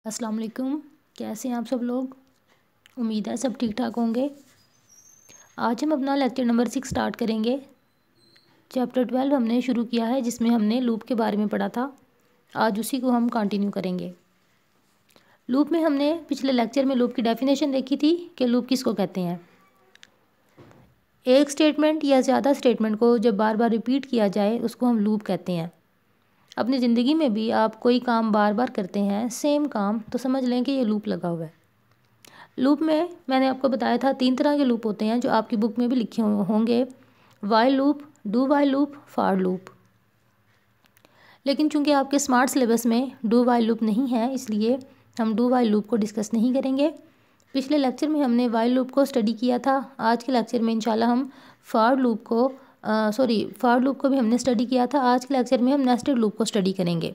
अस्सलाम वालेकुम। कैसे हैं आप सब लोग? उम्मीद है सब ठीक ठाक होंगे। आज हम अपना लेक्चर नंबर 6 स्टार्ट करेंगे। चैप्टर 12 हमने शुरू किया है, जिसमें हमने लूप के बारे में पढ़ा था। आज उसी को हम कंटिन्यू करेंगे। लूप में हमने पिछले लेक्चर में लूप की डेफिनेशन देखी थी कि लूप किसको कहते हैं। एक स्टेटमेंट या ज़्यादा स्टेटमेंट को जब बार बार रिपीट किया जाए उसको हम लूप कहते हैं। अपनी ज़िंदगी में भी आप कोई काम बार बार करते हैं, सेम काम, तो समझ लें कि ये लूप लगा हुआ है। लूप में मैंने आपको बताया था 3 तरह के लूप होते हैं, जो आपकी बुक में भी लिखे होंगे। While loop, do while loop, for loop. लेकिन चूंकि आपके स्मार्ट सिलेबस में डू वाइल लूप नहीं है, इसलिए हम डू वाइल लूप को डिस्कस नहीं करेंगे। पिछले लेक्चर में हमने वाइल लूप को स्टडी किया था। आज के लेक्चर में इंशाल्लाह हम फॉर लूप को भी हमने स्टडी किया था। आज के लेक्चर में हम नेस्टेड लूप को स्टडी करेंगे।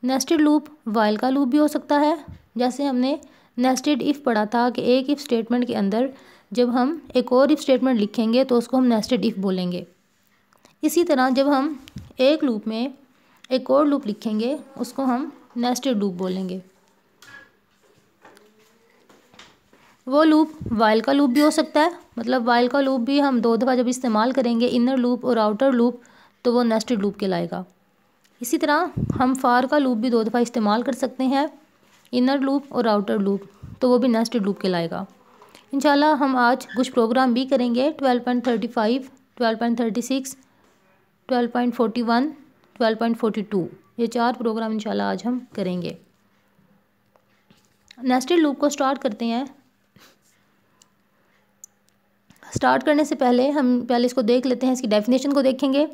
नेस्टेड लूप वाइल का लूप भी हो सकता है। जैसे हमने नेस्टेड इफ़ पढ़ा था कि एक इफ़ स्टेटमेंट के अंदर जब हम एक और इफ़ स्टेटमेंट लिखेंगे तो उसको हम नेस्टेड इफ़ बोलेंगे। इसी तरह जब हम एक लूप में एक और लूप लिखेंगे उसको हम नेस्टेड लूप बोलेंगे। वो लूप वाइल का लूप भी हो सकता है। मतलब वाइल का लूप भी हम 2 दफ़ा जब इस्तेमाल करेंगे, इनर लूप और आउटर लूप, तो वो नेस्टेड लूप कहलाएगा। इसी तरह हम फॉर का लूप भी 2 दफ़ा इस्तेमाल कर सकते हैं, इनर लूप और आउटर लूप, तो वो भी नेस्टेड लूप कहलाएगा। इंशाल्लाह हम आज कुछ प्रोग्राम भी करेंगे। 12.35, 12.36, 12.41, 12.42, ये 4 प्रोग्राम इंशाल्लाह आज हम करेंगे। नेस्टेड लूप को स्टार्ट करते हैं। स्टार्ट करने से पहले हम इसको देख लेते हैं, इसकी डेफिनेशन को देखेंगे,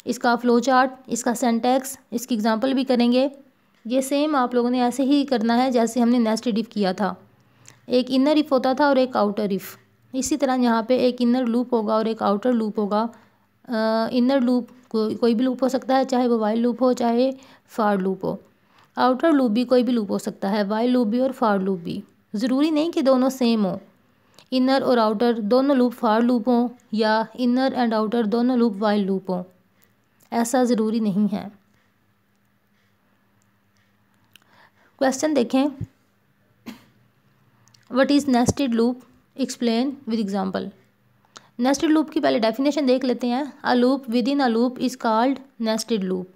इसका फ्लो चार्ट, इसका सिंटैक्स, इसकी एग्जांपल भी करेंगे। ये सेम आप लोगों ने ऐसे ही करना है जैसे हमने नेस्टेड इफ़ किया था। एक इनर इफ़ होता था और एक आउटर इफ़। इसी तरह यहाँ पे एक इनर लूप होगा और एक आउटर लूप होगा। इनर लूप कोई भी लूप हो सकता है, चाहे वो वाइल लूप हो चाहे फॉर लूप हो। आउटर लूप भी कोई भी लूप हो सकता है, वाइल लूप भी और फॉर लूप भी। ज़रूरी नहीं कि दोनों सेम हो। इनर और आउटर दोनों लूप फॉर लूप हों या इनर एंड आउटर दोनों लूप वाइल लूप हों, ऐसा ज़रूरी नहीं है। क्वेश्चन देखें, what is nested loop, explain with example. Nested loop की पहले डेफिनेशन देख लेते हैं। अ loop within a loop is called nested loop.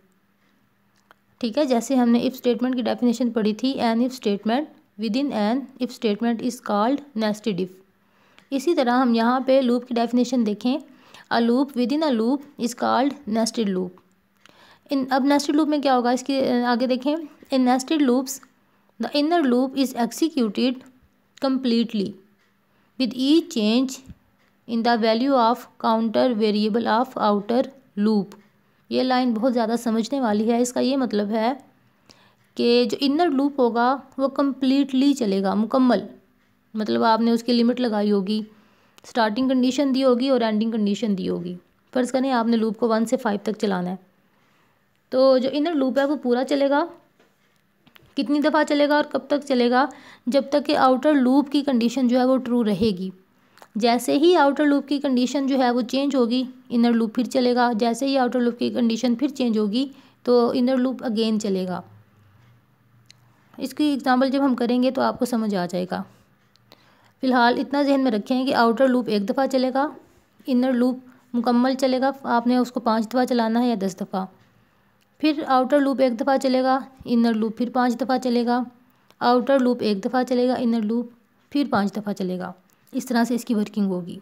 ठीक है, जैसे हमने इफ़ स्टेटमेंट की डेफिनेशन पढ़ी थी, an if statement within an if statement is called nested if. इसी तरह हम यहाँ पे लूप की डेफिनेशन देखें। A loop within a loop is called nested loop. अब नेस्टेड लूप में क्या होगा, इसके आगे देखें। In nested loops the inner loop is executed completely with each change in the value of counter variable of outer loop। ये line बहुत ज़्यादा समझने वाली है। इसका ये मतलब है कि जो इनर लूप होगा वो कम्प्लीटली चलेगा, मुकम्मल। मतलब आपने उसकी लिमिट लगाई होगी, स्टार्टिंग कंडीशन दी होगी और एंडिंग कंडीशन दी होगी। फ़र्ज़ करें आपने लूप को 1 से 5 तक चलाना है, तो जो इनर लूप है वो पूरा चलेगा। कितनी दफ़ा चलेगा और कब तक चलेगा? जब तक कि आउटर लूप की कंडीशन जो है वो ट्रू रहेगी। जैसे ही आउटर लूप की कंडीशन जो है वो चेंज होगी, इनर लूप फिर चलेगा। जैसे ही आउटर लूप की कंडीशन फिर चेंज होगी तो इनर लूप अगेन चलेगा। इसकी एग्जांपल जब हम करेंगे तो आपको समझ आ जाएगा। फ़िलहाल इतना जहन में रखें कि आउटर लूप 1 दफ़ा चलेगा, इनर लूप मुकम्मल चलेगा, आपने उसको 5 दफ़ा चलाना है या 10 दफ़ा। फिर आउटर लूप 1 दफ़ा चलेगा, इनर लूप फिर 5 दफ़ा चलेगा। आउटर लूप 1 दफ़ा चलेगा, इनर लूप फिर 5 दफ़ा चलेगा। इस तरह से इसकी वर्किंग होगी,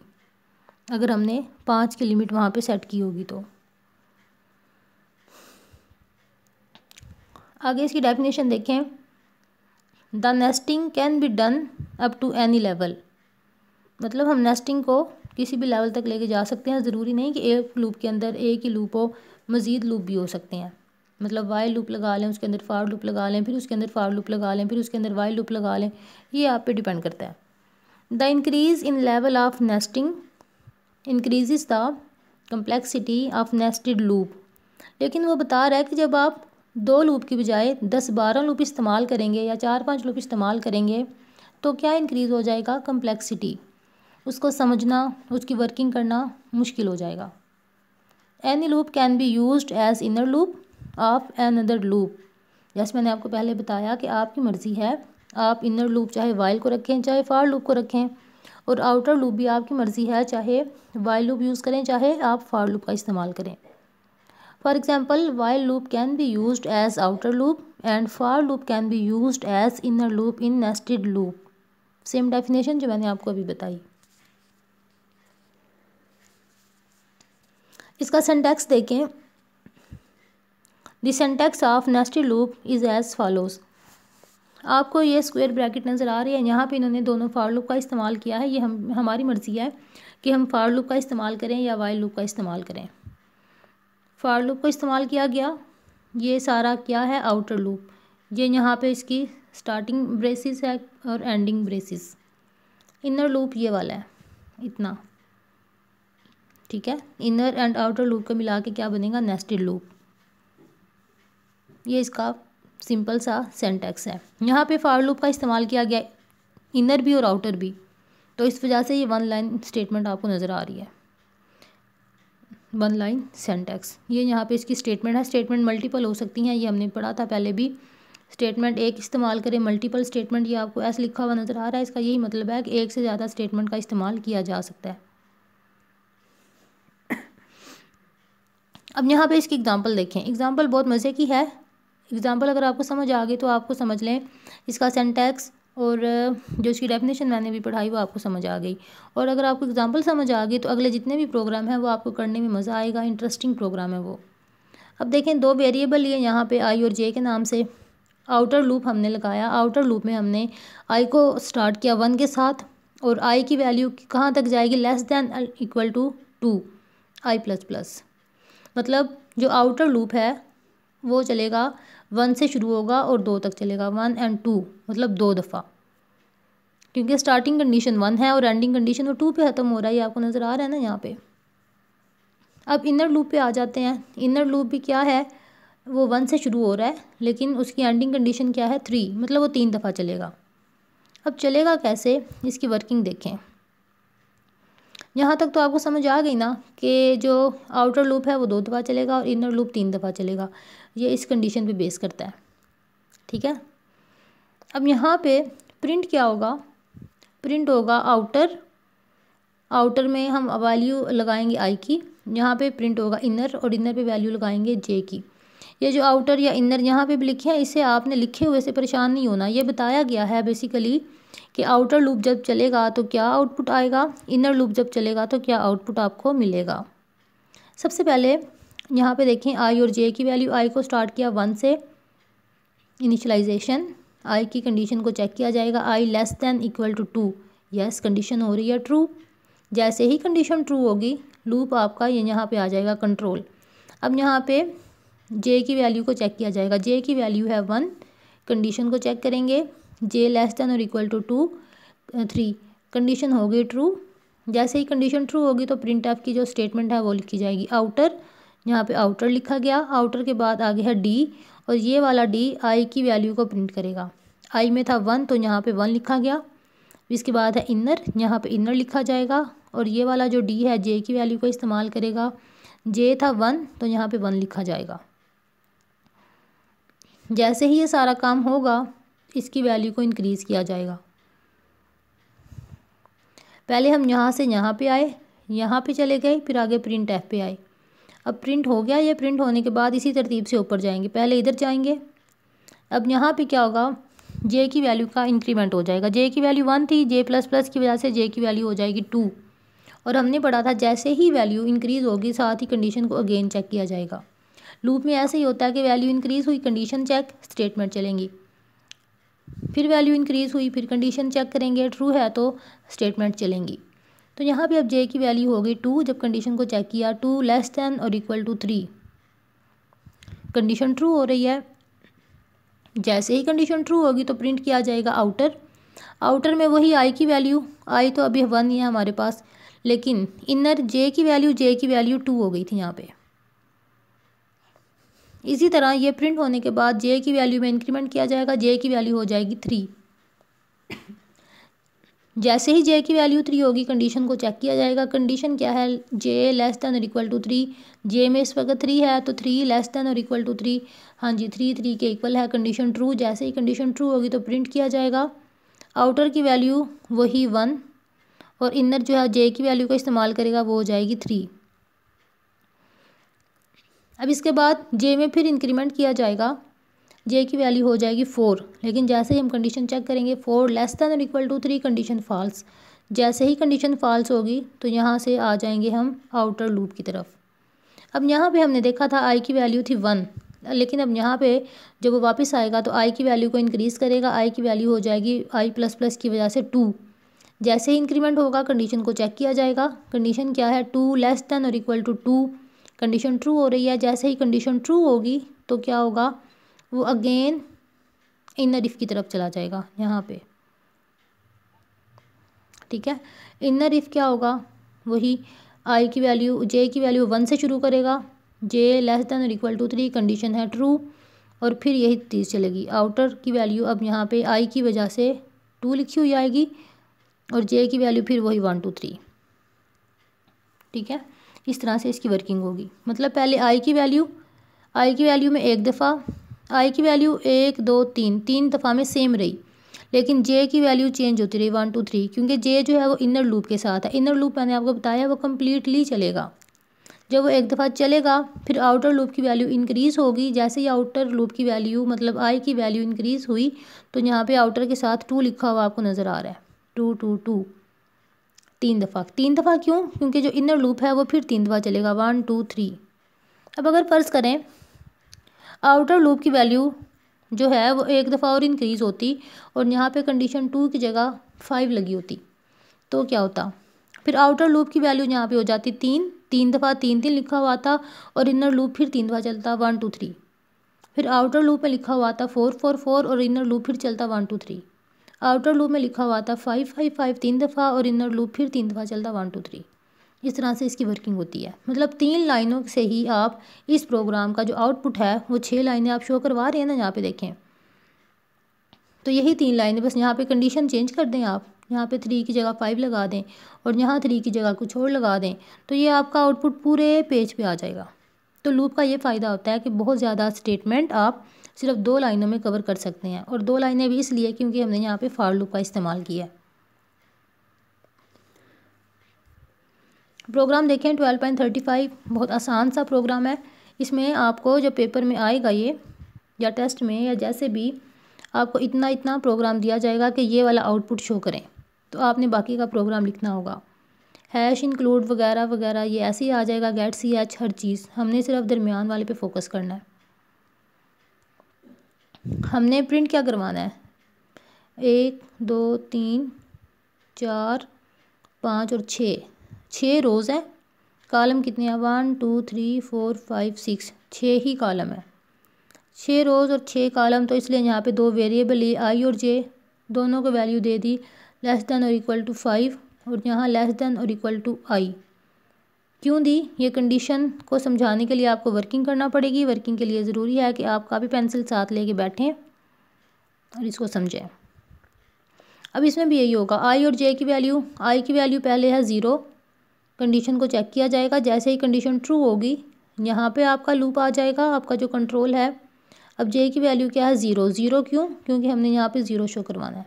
अगर हमने 5 की लिमिट वहाँ पे सेट की होगी तो। आगे इसकी डेफिनेशन देखें। The nesting can be done up to any level. मतलब हम नेस्टिंग को किसी भी लेवल तक लेके जा सकते हैं। ज़रूरी नहीं कि एक लूप के अंदर एक ही लूप हो, मज़ीद लूप भी हो सकते हैं। मतलब वाइल लूप लगा लें, उसके अंदर फॉर लूप लगा लें, फिर उसके अंदर फॉर लूप लगा लें, फिर उसके अंदर वाइल लूप लगा लें, ये आप पे डिपेंड करता है। The increase in level of nesting increase the complexity of nested loop. लेकिन वो बता रहा है कि जब आप 2 लूप की बजाय 10-12 लूप इस्तेमाल करेंगे या 4-5 लूप इस्तेमाल करेंगे तो क्या इंक्रीज़ हो जाएगा? कम्प्लेक्सिटी। उसको समझना, उसकी वर्किंग करना मुश्किल हो जाएगा। Any loop can be used as inner loop of an other loop. जैसे मैंने आपको पहले बताया कि आपकी मर्ज़ी है, आप इनर लूप चाहे वाइल को रखें चाहे फॉर लूप को रखें, और आउटर लूप भी आपकी मर्ज़ी है, चाहे वाइल लूप यूज़ करें चाहे आप फॉर लूप का इस्तेमाल करें। For example, while loop can be used as outer loop and for loop can be used as inner loop in nested loop. Same definition जो मैंने आपको अभी बताई। इसका सिंटैक्स देखें। The syntax of nested loop is as follows. आपको ये square bracket नज़र आ रही है, यहाँ पे इन्होंने दोनों फॉर लूप का इस्तेमाल किया है। ये हमारी मर्ज़ी है कि हम फॉर लूप का इस्तेमाल करें या वाइल लूप का इस्तेमाल करें। फॉर लूप को इस्तेमाल किया गया, ये सारा क्या है, आउटर लूप। ये यहाँ पे इसकी स्टार्टिंग ब्रेसिस है और एंडिंग ब्रेसिस। इनर लूप ये वाला है, इतना, ठीक है। इनर एंड आउटर लूप को मिला के क्या बनेगा, नेस्टेड लूप। ये इसका सिंपल सा सिंटैक्स है। यहाँ पे फॉर लूप का इस्तेमाल किया गया, इनर भी और आउटर भी, तो इस वजह से ये वन लाइन स्टेटमेंट आपको नज़र आ रही है, वन लाइन सिंटैक्स। ये यहाँ पे इसकी स्टेटमेंट है। स्टेटमेंट मल्टीपल हो सकती हैं, ये हमने पढ़ा था पहले भी। स्टेटमेंट एक इस्तेमाल करें, मल्टीपल स्टेटमेंट, ये आपको ऐसे लिखा हुआ नज़र आ रहा है। इसका यही मतलब है कि एक से ज़्यादा स्टेटमेंट का इस्तेमाल किया जा सकता है। अब यहाँ पे इसकी एग्जांपल देखें। एग्जांपल बहुत मज़े की है। एग्जांपल अगर आपको समझ आ गई तो आपको समझ लें इसका सिंटैक्स और जो इसकी डेफिनेशन मैंने भी पढ़ाई वो आपको समझ आ गई। और अगर आपको एग्जांपल समझ आ गई तो अगले जितने भी प्रोग्राम हैं वो आपको करने में मज़ा आएगा, इंटरेस्टिंग प्रोग्राम है वो। अब देखें, दो वेरिएबल लिए यहाँ पे आई और जे के नाम से। आउटर लूप हमने लगाया। आउटर लूप में हमने आई को स्टार्ट किया 1 के साथ, और आई की वैल्यू कहाँ तक जाएगी, less than equal to 2 I plus plus. मतलब जो आउटर लूप है वो चलेगा 1 से शुरू होगा और 2 तक चलेगा, 1 और 2, मतलब 2 दफ़ा, क्योंकि स्टार्टिंग कंडीशन 1 है और एंडिंग कंडीशन वो 2 पे ख़त्म हो रहा है। ये आपको नज़र आ रहा है ना यहाँ पे। अब इनर लूप पे आ जाते हैं। इनर लूप भी क्या है, वो 1 से शुरू हो रहा है लेकिन उसकी एंडिंग कंडीशन क्या है, 3, मतलब वो 3 दफ़ा चलेगा। अब चलेगा कैसे, इसकी वर्किंग देखें। यहाँ तक तो आपको समझ आ गई ना कि जो आउटर लूप है वो 2 दफ़ा चलेगा और इनर लूप 3 दफ़ा चलेगा। ये इस कंडीशन पे बेस करता है, ठीक है। अब यहाँ पे प्रिंट क्या होगा, प्रिंट होगा आउटर। आउटर में हम वैल्यू लगाएंगे आई की, यहाँ पे प्रिंट होगा इनर, और इनर पे वैल्यू लगाएंगे जे की। ये जो आउटर या इनर यहाँ पे भी लिखे हैं, इसे आपने लिखे हुए से परेशान नहीं होना। ये बताया गया है बेसिकली कि आउटर लूप जब चलेगा तो क्या आउटपुट आएगा, इनर लूप जब चलेगा तो क्या आउटपुट आपको मिलेगा। सबसे पहले यहाँ पे देखें, आई और जे की वैल्यू, आई को स्टार्ट किया 1 से, इनिशियलाइजेशन, आई की कंडीशन को चेक किया जाएगा, I less than equal to 2, yes condition हो रही है ट्रू। जैसे ही कंडीशन ट्रू होगी लूप आपका ये यहाँ पे आ जाएगा कंट्रोल। अब यहाँ पे जे की वैल्यू को चेक किया जाएगा, जे की वैल्यू है 1, कंडीशन को चेक करेंगे, जे लेस दैन और इक्वल टू 2, 3, कंडीशन हो गई ट्रू। जैसे ही कंडीशन ट्रू होगी तो प्रिंट एफ की जो स्टेटमेंट है वो लिखी जाएगी आउटर। यहाँ पे आउटर लिखा गया, आउटर के बाद आगे है डी, और ये वाला डी आई की वैल्यू को प्रिंट करेगा। आई में था 1 तो यहाँ पे 1 लिखा गया। इसके बाद है इनर, यहाँ पे इनर लिखा जाएगा, और ये वाला जो डी है जे की वैल्यू को इस्तेमाल करेगा। जे था 1 तो यहाँ पे 1 लिखा जाएगा। जैसे ही ये सारा काम होगा इसकी वैल्यू को इंक्रीज़ किया जाएगा। पहले हम यहाँ से यहाँ पे आए, यहाँ पे चले गए, फिर आगे प्रिंट एफ पे आए। अब प्रिंट हो गया, ये प्रिंट होने के बाद इसी तरतीब से ऊपर जाएंगे, पहले इधर जाएंगे। अब यहाँ पे क्या होगा, जे की वैल्यू का इंक्रीमेंट हो जाएगा। जे की वैल्यू 1 थी, जे प्लस प्लस की वजह से जे की वैल्यू हो जाएगी 2, और हमने पढ़ा था जैसे ही वैल्यू इंक्रीज़ होगी साथ ही कंडीशन को अगेन चेक किया जाएगा। लूप में ऐसे ही होता है कि वैल्यू इंक्रीज़ हुई, कंडीशन चेक, स्टेटमेंट चलेंगी, फिर वैल्यू इंक्रीज़ हुई, फिर कंडीशन चेक करेंगे, ट्रू है तो स्टेटमेंट चलेंगी। तो यहाँ पे अब जे की वैल्यू हो गई 2, जब कंडीशन को चेक किया 2 लेस दैन और इक्वल टू 3, कंडीशन ट्रू हो रही है। जैसे ही कंडीशन ट्रू होगी तो प्रिंट किया जाएगा आउटर। आउटर में वही आई की वैल्यू, आई तो अभी 1 ही है हमारे पास, लेकिन इनर जे की वैल्यू 2 हो गई थी यहाँ पे। इसी तरह ये प्रिंट होने के बाद जे की वैल्यू में इंक्रीमेंट किया जाएगा, जे की वैल्यू हो जाएगी 3। जैसे ही जे की वैल्यू 3 होगी कंडीशन को चेक किया जाएगा। कंडीशन क्या है, जे लेस दैन और इक्वल टू 3। जे में इस वक्त 3 है तो 3 लेस दैन और इक्वल टू 3, हाँ जी 3 के इक्वल है, कंडीशन ट्रू। जैसे ही कंडीशन ट्रू होगी तो प्रिंट किया जाएगा। आउटर की वैल्यू वही 1 और इनर जो है जे की वैल्यू का इस्तेमाल करेगा वो हो जाएगी 3। अब इसके बाद जे में फिर इंक्रीमेंट किया जाएगा, जे की वैल्यू हो जाएगी 4, लेकिन जैसे ही हम कंडीशन चेक करेंगे 4 लेस दैन और इक्वल टू 3, कंडीशन फॉल्स। जैसे ही कंडीशन फॉल्स होगी तो यहाँ से आ जाएंगे हम आउटर लूप की तरफ। अब यहाँ पे हमने देखा था आई की वैल्यू थी 1, लेकिन अब यहाँ पे जब वो वापस आएगा तो आई की वैल्यू को इंक्रीज़ करेगा। आई की वैल्यू हो जाएगी आई प्लस प्लस की वजह से 2। जैसे ही इंक्रीमेंट होगा कंडीशन को चेक किया जाएगा। कंडीशन क्या है, 2 लेस दैन और इक्वल टू 2, कंडीशन ट्रू हो रही है। जैसे ही कंडीशन ट्रू होगी तो क्या होगा, वो अगेन इनर इफ़ की तरफ चला जाएगा यहाँ पे, ठीक है। इनर इफ़ क्या होगा, वही आई की वैल्यू जे की वैल्यू 1 से शुरू करेगा, जे लेस दैन और इक्वल टू 3, कंडीशन है ट्रू, और फिर यही 30 चलेगी। आउटर की वैल्यू अब यहाँ पे आई की वजह से 2 लिखी हुई आएगी और जे की वैल्यू फिर वही 1 2 3, ठीक है। इस तरह से इसकी वर्किंग होगी। मतलब पहले आई की वैल्यू में एक दफ़ा आई की वैल्यू 1 2 3 दफ़ा में सेम रही, लेकिन जे की वैल्यू चेंज होती रही 1 2 3, क्योंकि जे जो है वो इनर लूप के साथ है। इनर लूप मैंने आपको बताया वो कम्प्लीटली चलेगा। जब वो एक दफ़ा चलेगा फिर आउटर लूप की वैल्यू इंक्रीज़ होगी। जैसे ही आउटर लूप की वैल्यू मतलब आई की वैल्यू इंक्रीज़ हुई तो यहाँ पे आउटर के साथ 2 लिखा हुआ आपको नज़र आ रहा है, 2 2 2, 3 दफ़ा क्यों, क्योंकि जो इनर लूप है वो फिर 3 दफ़ा चलेगा, 1 2 3। अब अगर फ़र्ज़ करें आउटर लूप की वैल्यू जो है वो एक दफ़ा और इंक्रीज़ होती और यहाँ पे कंडीशन 2 की जगह 5 लगी होती तो क्या होता, फिर आउटर लूप की वैल्यू यहाँ पे हो जाती 3 दफ़ा 3 लिखा हुआ था और इनर लूप फिर 3 दफ़ा चलता 1 2 3। फिर आउटर लूप में लिखा हुआ था 4 4 4 और इनर लूप फिर चलता 1 2 3। आउटर लूप में लिखा हुआ था 5 5 5 3 दफ़ा और इनर लूप फिर 3 दफ़ा चलता 1 2 3। इस तरह से इसकी वर्किंग होती है। मतलब 3 लाइनों से ही आप इस प्रोग्राम का जो आउटपुट है वो 6 लाइनें आप शो करवा रहे हैं ना, यहाँ पे देखें तो यही 3 लाइनें, बस यहाँ पे कंडीशन चेंज कर दें आप, यहाँ पे 3 की जगह 5 लगा दें और यहाँ 3 की जगह कुछ और लगा दें तो ये आपका आउटपुट पूरे पेज पे आ जाएगा। तो लूप का ये फ़ायदा होता है कि बहुत ज़्यादा स्टेटमेंट आप सिर्फ 2 लाइनों में कवर कर सकते हैं, और 2 लाइनें भी इसलिए क्योंकि हमने यहाँ पे फॉर लूप का इस्तेमाल किया है। प्रोग्राम देखें 12.35, बहुत आसान सा प्रोग्राम है। इसमें आपको जो पेपर में आएगा ये या टेस्ट में या जैसे भी आपको इतना प्रोग्राम दिया जाएगा कि ये वाला आउटपुट शो करें, तो आपने बाकी का प्रोग्राम लिखना होगा। हैश इंक्लूड वगैरह वगैरह ये ऐसे ही आ जाएगा, गेट सी एच हर चीज़। हमने सिर्फ दरमियान वाले पे फोकस करना है। हमने प्रिंट क्या करवाना है, 1 2 3 4 5 और 6 रोज़ है। कॉलम कितने हैं, 1 2 3 4 5 6, 6 ही कॉलम है। 6 रोज़ और 6 कॉलम, तो इसलिए यहाँ पे 2 वेरिएबल ए आई और जे दोनों को वैल्यू दे दी लेस दैन और इक्वल टू 5 और यहाँ लेस दैन और इक्वल टू आई। क्यों दी, ये कंडीशन को समझाने के लिए आपको वर्किंग करना पड़ेगी। वर्किंग के लिए ज़रूरी है कि आप कापी पेंसिल साथ लेके बैठें और इसको समझें। अब इसमें भी यही होगा, आई और जे की वैल्यू, आई की वैल्यू पहले है 0, कंडीशन को चेक किया जाएगा। जैसे ही कंडीशन ट्रू होगी यहाँ पे आपका लूप आ जाएगा, आपका जो कंट्रोल है। अब जे की वैल्यू क्या है, 0 क्यों, क्योंकि हमने यहाँ पे 0 शो करवाना है।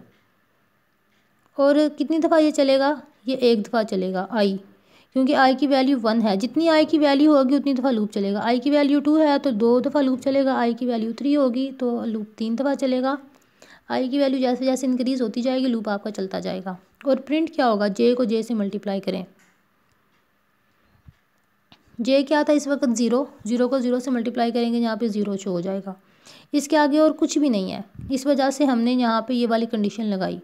और कितनी दफ़ा ये चलेगा, ये एक दफ़ा चलेगा आई, क्योंकि आई की वैल्यू 1 है। जितनी आई की वैल्यू होगी उतनी दफ़ा लूप चलेगा। आई की वैल्यू 2 है तो 2 दफ़ा लूप चलेगा। आई की वैल्यू 3 होगी तो लूप 3 दफ़ा चलेगा। आई की वैल्यू जैसे जैसे इंक्रीज़ होती जाएगी लूप आपका चलता जाएगा। और प्रिंट क्या होगा, जे को जे से मल्टीप्लाई करें। जे क्या था इस वक्त 0 को 0 से मल्टीप्लाई करेंगे, यहाँ पे 0 शो हो जाएगा। इसके आगे और कुछ भी नहीं है, इस वजह से हमने यहाँ पे ये वाली कंडीशन लगाई।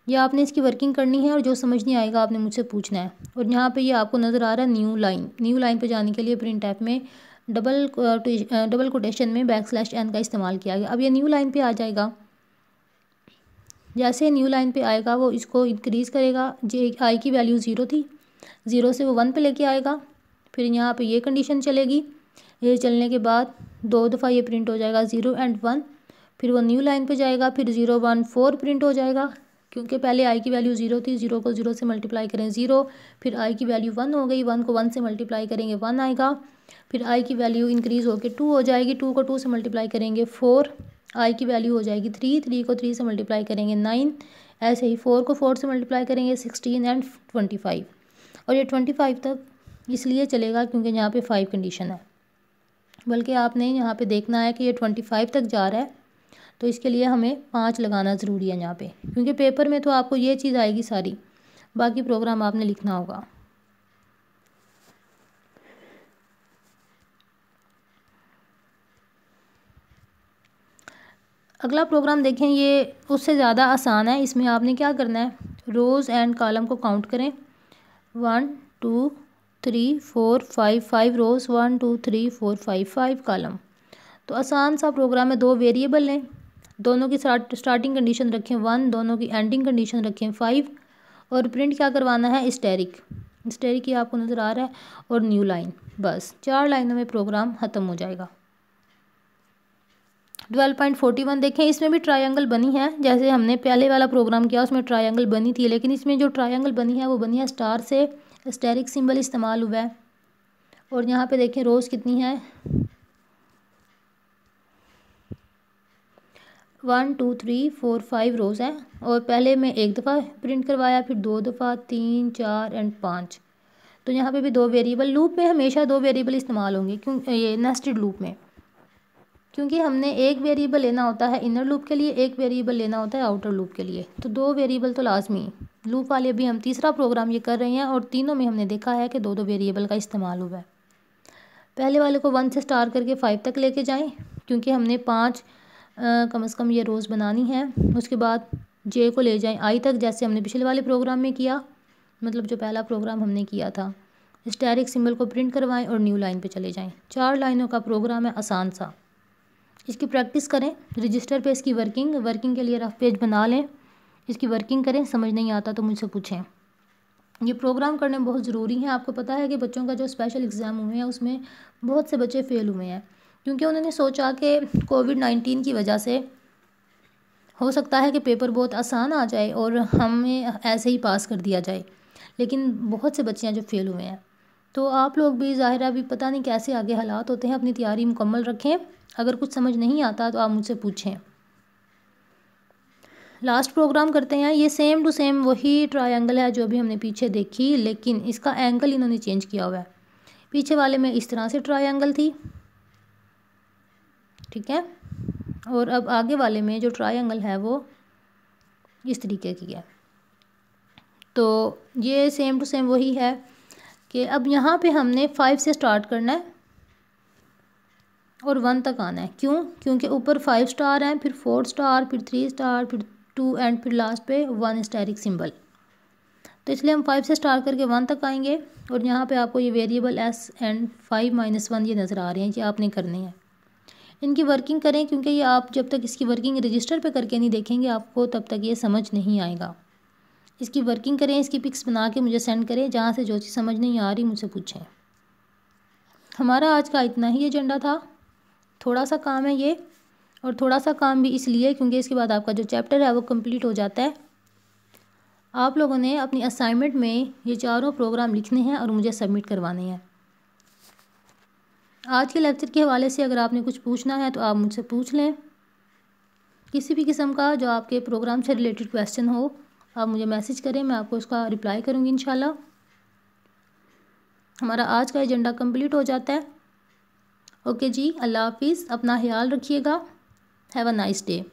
ये आपने इसकी वर्किंग करनी है और जो समझ नहीं आएगा आपने मुझसे पूछना है। और यहाँ पे ये आपको नज़र आ रहा है न्यू लाइन पे जाने के लिए प्रिंट ऐप में डबल कोटेशन में \n का इस्तेमाल किया गया। अब ये न्यू लाइन पे आ जाएगा। जैसे न्यू लाइन पे आएगा वो इसको इंक्रीज़ करेगा। जे आई की वैल्यू 0 थी, 0 से वो 1 पे लेके आएगा। फिर यहाँ पे ये कंडीशन चलेगी। ये चलने के बाद 2 दफ़ा ये प्रिंट हो जाएगा 0 और 1। फिर वो न्यू लाइन पे जाएगा, फिर 0 1 4 प्रिंट हो जाएगा। क्योंकि पहले आई की वैल्यू 0 थी, 0 को 0 से मल्टीप्लाई करें 0, फिर आई की वैल्यू 1 हो गई, 1 को 1 से मल्टीप्लाई करेंगे 1 आएगा, फिर आई की वैल्यू इंक्रीज़ होकर 2 हो जाएगी, 2 को 2 से मल्टीप्लाई करेंगे 4, आई की वैल्यू हो जाएगी 3, 3 को 3 से मल्टीप्लाई करेंगे 9, ऐसे ही 4 को 4 से मल्टीप्लाई करेंगे 16 एंड 25। और ये 25 तक इसलिए चलेगा क्योंकि यहाँ पे 5 कंडीशन है, बल्कि आपने यहाँ पे देखना है कि ये 25 तक जा रहा है, तो इसके लिए हमें 5 लगाना ज़रूरी है यहाँ पे, क्योंकि पेपर में तो आपको ये चीज़ आएगी सारी, बाकी प्रोग्राम आपने लिखना होगा। अगला प्रोग्राम देखें, ये उससे ज़्यादा आसान है। इसमें आपने क्या करना है, रोज़ एंड कॉलम को काउंट करें, 1 2 3 4 5, 5 रोज़, 1 2 3 4 5, 5 कॉलम। तो आसान सा प्रोग्राम है। 2 वेरिएबल लें, दोनों की स्टार्टिंग कंडीशन रखें 1, दोनों की एंडिंग कंडीशन रखें 5, और प्रिंट क्या करवाना है, स्टैरिक ही आपको नज़र आ रहा है, और न्यू लाइन। बस 4 लाइनों में प्रोग्राम ख़त्म हो जाएगा। 12.41 देखें, इसमें भी ट्रायंगल बनी है, जैसे हमने पहले वाला प्रोग्राम किया उसमें ट्रायंगल बनी थी, लेकिन इसमें जो ट्रायंगल बनी है वो बनी है स्टार से, स्टेरिक सिंबल इस्तेमाल हुआ है। और यहाँ पे देखें रोज़ कितनी है, 1 2 3 4 5 रोज़ हैं, और पहले मैं एक दफ़ा प्रिंट करवाया, फिर 2 दफ़ा, 3 4 एंड 5। तो यहाँ पे भी 2 वेरिएबल, लूप में हमेशा 2 वेरिएबल इस्तेमाल होंगे, क्यों ये नेस्टेड लूप में, क्योंकि हमने एक वेरिएबल लेना होता है इनर लूप के लिए, एक वेरिएबल लेना होता है आउटर लूप के लिए, तो 2 वेरिएबल तो लाजमी। लूप वाले भी हम तीसरा प्रोग्राम ये कर रहे हैं, और तीनों में हमने देखा है कि 2 वेरिएबल का इस्तेमाल हुआ है। पहले वाले को 1 से स्टार्ट करके 5 तक लेके जाएं, क्योंकि हमने 5 कम से कम ये रोज़ बनानी है। उसके बाद जे को ले जाएं आई तक, जैसे हमने पिछले वाले प्रोग्राम में किया, मतलब जो पहला प्रोग्राम हमने किया था। स्टैरिक सिंबल को प्रिंट करवाएं और न्यू लाइन पे चले जाएं। 4 लाइनों का प्रोग्राम है, आसान सा। इसकी प्रैक्टिस करें, रजिस्टर पे इसकी वर्किंग के लिए रफ पेज बना लें, इसकी वर्किंग करें। समझ नहीं आता तो मुझसे पूछें। ये प्रोग्राम करने बहुत ज़रूरी है। आपको पता है कि बच्चों का जो स्पेशल एग्ज़ाम हुए हैं उसमें बहुत से बच्चे फ़ेल हुए हैं, क्योंकि उन्होंने सोचा कि कोविड-19 की वजह से हो सकता है कि पेपर बहुत आसान आ जाए और हमें ऐसे ही पास कर दिया जाए, लेकिन बहुत से बच्चे हैं जो फ़ेल हुए हैं। तो आप लोग भी ज़ाहिर अभी पता नहीं कैसे आगे हालात होते हैं, अपनी तैयारी मुकम्मल रखें। अगर कुछ समझ नहीं आता तो आप मुझसे पूछें। लास्ट प्रोग्राम करते हैं। ये सेम टू सेम वही ट्रायंगल है जो भी हमने पीछे देखी, लेकिन इसका एंगल इन्होंने चेंज किया हुआ है। पीछे वाले में इस तरह से ट्रायंगल थी, ठीक है, और अब आगे वाले में जो ट्रायंगल है वो इस तरीके की है। तो ये सेम टू सेम वही है कि अब यहाँ पे हमने 5 से स्टार्ट करना है और 1 तक आना है। क्यों? क्योंकि ऊपर 5 स्टार हैं, फिर 4 स्टार, फिर 3 स्टार, फिर 2 एंड फिर लास्ट पे 1 स्टैरिक सिंबल। तो इसलिए हम 5 से स्टार्ट करके 1 तक आएंगे, और यहाँ पे आपको ये वेरिएबल एस एंड 5-1 ये नज़र आ रहे हैं, ये आपने करने हैं। इनकी वर्किंग करें, क्योंकि ये आप जब तक इसकी वर्किंग रजिस्टर पे करके नहीं देखेंगे आपको तब तक ये समझ नहीं आएगा। इसकी वर्किंग करें, इसकी पिक्स बना के मुझे सेंड करें। जहाँ से जो चीज़ समझ नहीं आ रही मुझसे पूछें। हमारा आज का इतना ही एजेंडा था। थोड़ा सा काम है ये, और थोड़ा सा काम भी इसलिए क्योंकि इसके बाद आपका जो चैप्टर है वो कंप्लीट हो जाता है। आप लोगों ने अपनी असाइनमेंट में ये 4 प्रोग्राम लिखने हैं और मुझे सबमिट करवाने हैं। आज के लेक्चर के हवाले से अगर आपने कुछ पूछना है तो आप मुझसे पूछ लें। किसी भी किस्म का जो आपके प्रोग्राम से रिलेटेड क्वेश्चन हो आप मुझे मैसेज करें, मैं आपको उसका रिप्लाई करूँगी इंशाल्लाह। हमारा आज का एजेंडा कंप्लीट हो जाता है। ओके जी, अल्लाह हाफिज़, अपना ख्याल रखिएगा। Have a nice day.